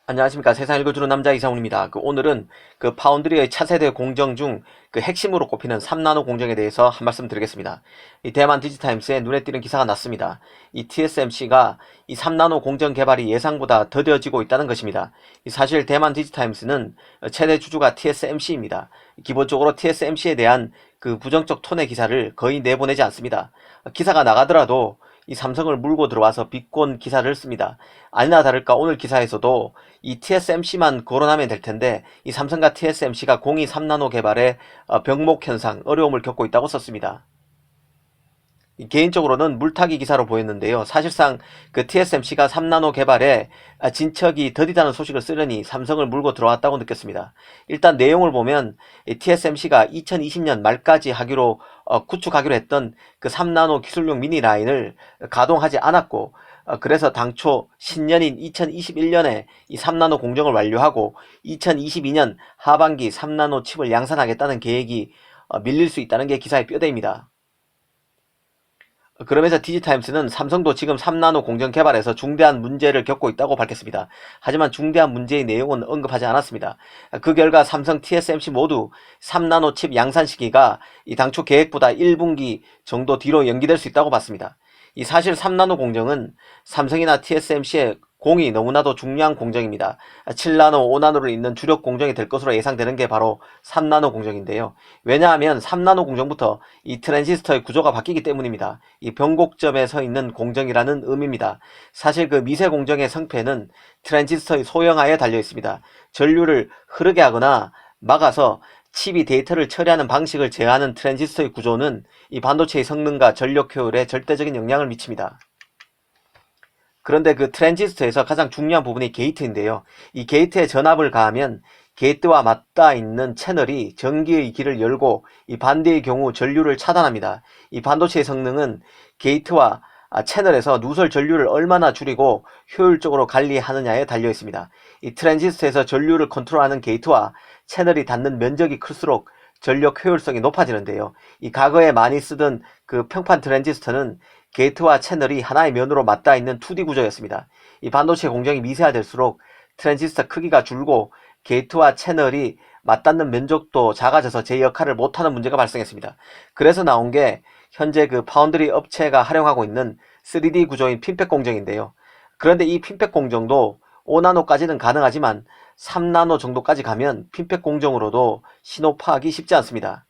안녕하십니까. 세상 읽어주는 남자 이상훈입니다. 오늘은 파운드리의 차세대 공정 중 핵심으로 꼽히는 3나노 공정에 대해서 한 말씀 드리겠습니다. 이 대만 디지타임스에 눈에 띄는 기사가 났습니다. 이 TSMC가 이 3나노 공정 개발이 예상보다 더뎌지고 있다는 것입니다. 사실 대만 디지타임스는 최대 주주가 TSMC입니다. 기본적으로 TSMC에 대한 부정적 톤의 기사를 거의 내보내지 않습니다. 기사가 나가더라도 이 삼성을 물고 들어와서 비꼰 기사를 씁니다. 아니나 다를까 오늘 기사에서도 이 TSMC만 거론하면 될 텐데 이 삼성과 TSMC가 공이 3나노 개발에 병목 현상, 어려움을 겪고 있다고 썼습니다. 개인적으로는 물타기 기사로 보였는데요. 사실상 TSMC가 3나노 개발에 진척이 더디다는 소식을 쓰려니 삼성을 물고 들어왔다고 느꼈습니다. 일단 내용을 보면 TSMC가 2020년 말까지 구축하기로 했던 3나노 기술용 미니 라인을 가동하지 않았고, 그래서 당초 신년인 2021년에 이 3나노 공정을 완료하고 2022년 하반기 3나노 칩을 양산하겠다는 계획이 밀릴 수 있다는 게 기사의 뼈대입니다. 그러면서 디지타임스는 삼성도 지금 3나노 공정 개발에서 중대한 문제를 겪고 있다고 밝혔습니다. 하지만 중대한 문제의 내용은 언급하지 않았습니다. 그 결과 삼성, TSMC 모두 3나노 칩 양산 시기가 이 당초 계획보다 1분기 정도 뒤로 연기될 수 있다고 봤습니다. 이 사실 3나노 공정은 삼성이나 TSMC의 공이 너무나도 중요한 공정입니다. 7나노, 5나노를 잇는 주력 공정이 될 것으로 예상되는 게 바로 3나노 공정인데요. 왜냐하면 3나노 공정부터 이 트랜지스터의 구조가 바뀌기 때문입니다. 이 변곡점에 서 있는 공정이라는 의미입니다. 사실 미세 공정의 성패는 트랜지스터의 소형화에 달려 있습니다. 전류를 흐르게 하거나 막아서 칩이 데이터를 처리하는 방식을 제어하는 트랜지스터의 구조는 이 반도체의 성능과 전력 효율에 절대적인 영향을 미칩니다. 그런데 트랜지스터에서 가장 중요한 부분이 게이트인데요. 이 게이트에 전압을 가하면 게이트와 맞닿아 있는 채널이 전기의 길을 열고 이 반대의 경우 전류를 차단합니다. 이 반도체의 성능은 게이트와 채널에서 누설 전류를 얼마나 줄이고 효율적으로 관리하느냐에 달려 있습니다. 이 트랜지스터에서 전류를 컨트롤하는 게이트와 채널이 닿는 면적이 클수록 전력 효율성이 높아지는데요. 이 과거에 많이 쓰던 평판 트랜지스터는 게이트와 채널이 하나의 면으로 맞닿아 있는 2D 구조였습니다. 이 반도체 공정이 미세화될수록 트랜지스터 크기가 줄고 게이트와 채널이 맞닿는 면적도 작아져서 제 역할을 못하는 문제가 발생했습니다. 그래서 나온 게 현재 파운드리 업체가 활용하고 있는 3D 구조인 핀팩 공정인데요. 그런데 이 핀팩 공정도 5나노까지는 가능하지만 3나노 정도까지 가면 핀팩 공정으로도 신호 파악이 쉽지 않습니다.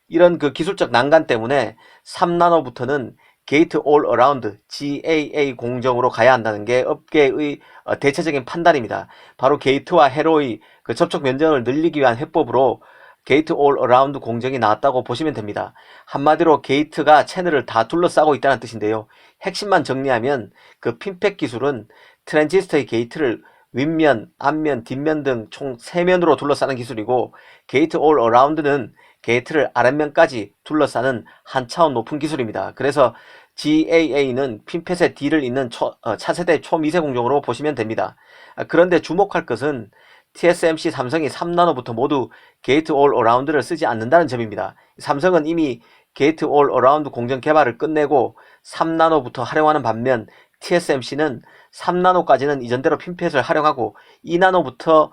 이런 기술적 난간 때문에 3나노부터는 게이트 올 어라운드 GAA 공정으로 가야 한다는 게 업계의 대체적인 판단입니다. 바로 게이트와 회로의 접촉 면적을 늘리기 위한 해법으로 게이트 올 어라운드 공정이 나왔다고 보시면 됩니다. 한마디로 게이트가 채널을 다 둘러싸고 있다는 뜻인데요. 핵심만 정리하면 핀팩 기술은 트랜지스터의 게이트를 윗면, 앞면, 뒷면 등 총 3면으로 둘러싸는 기술이고, 게이트 올 어라운드는 게이트를 아랫면까지 둘러싸는 한 차원 높은 기술입니다. 그래서 GAA는 핀펫의 D를 잇는 차세대 초미세 공정으로 보시면 됩니다. 그런데 주목할 것은 TSMC, 삼성이 3나노부터 모두 게이트 올 어라운드를 쓰지 않는다는 점입니다. 삼성은 이미 게이트 올 어라운드 공정 개발을 끝내고 3나노부터 활용하는 반면 TSMC는 3나노까지는 이전대로 핀펫을 활용하고 2나노부터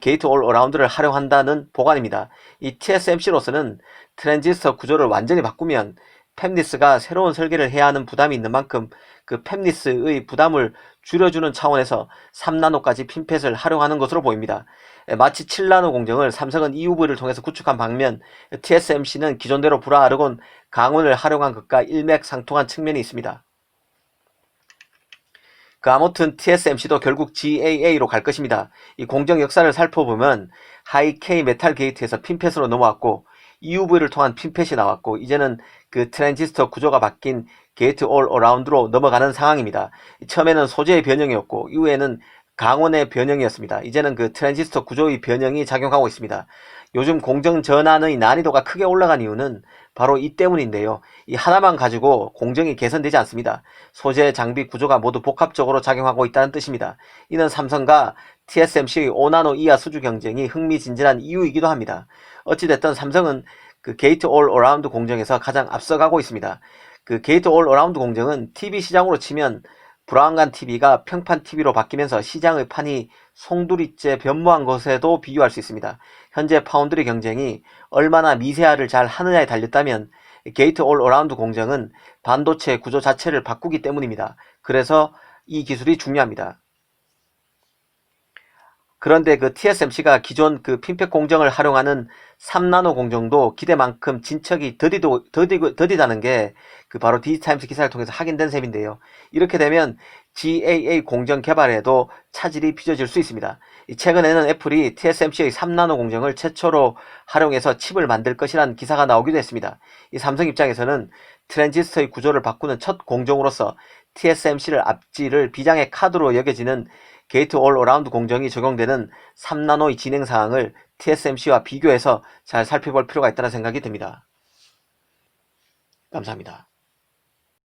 게이트 올 어라운드를 활용한다는 보관입니다. 이 TSMC로서는 트랜지스터 구조를 완전히 바꾸면 팹리스가 새로운 설계를 해야 하는 부담이 있는 만큼 팹리스의 부담을 줄여주는 차원에서 3나노까지 핀펫을 활용하는 것으로 보입니다. 마치 7나노 공정을 삼성은 EUV를 통해서 구축한 반면 TSMC는 기존대로 불화 아르곤 강원을 활용한 것과 일맥상통한 측면이 있습니다. 아무튼 TSMC도 결국 GAA로 갈 것입니다. 이 공정 역사를 살펴보면 하이-K 메탈 게이트에서 핀펫으로 넘어왔고 EUV를 통한 핀펫이 나왔고 이제는 트랜지스터 구조가 바뀐 게이트 올 어라운드로 넘어가는 상황입니다. 처음에는 소재의 변형이었고 이후에는 강원의 변형이었습니다. 이제는 트랜지스터 구조의 변형이 작용하고 있습니다. 요즘 공정 전환의 난이도가 크게 올라간 이유는 바로 이 때문인데요. 이 하나만 가지고 공정이 개선되지 않습니다. 소재, 장비, 구조가 모두 복합적으로 작용하고 있다는 뜻입니다. 이는 삼성과 TSMC의 5나노 이하 수주 경쟁이 흥미진진한 이유이기도 합니다. 어찌됐든 삼성은 게이트 올 어라운드 공정에서 가장 앞서가고 있습니다. 게이트 올 어라운드 공정은 TV 시장으로 치면 브라운관 TV가 평판 TV로 바뀌면서 시장의 판이 송두리째 변모한 것에도 비유할 수 있습니다. 현재 파운드리 경쟁이 얼마나 미세화를 잘 하느냐에 달렸다면 게이트 올 어라운드 공정은 반도체 구조 자체를 바꾸기 때문입니다. 그래서 이 기술이 중요합니다. 그런데 그 TSMC가 기존 그 핀팩 공정을 활용하는 3나노 공정도 기대만큼 진척이 더디다는 게 그 바로 디지타임스 기사를 통해서 확인된 셈인데요. 이렇게 되면 GAA 공정 개발에도 차질이 빚어질 수 있습니다. 최근에는 애플이 TSMC의 3나노 공정을 최초로 활용해서 칩을 만들 것이라는 기사가 나오기도 했습니다. 이 삼성 입장에서는 트랜지스터의 구조를 바꾸는 첫 공정으로서 TSMC를 앞지를 비장의 카드로 여겨지는 게이트 올 어라운드 공정이 적용되는 3나노의 진행 사항을 TSMC와 비교해서 잘 살펴볼 필요가 있다는 생각이 듭니다. 감사합니다.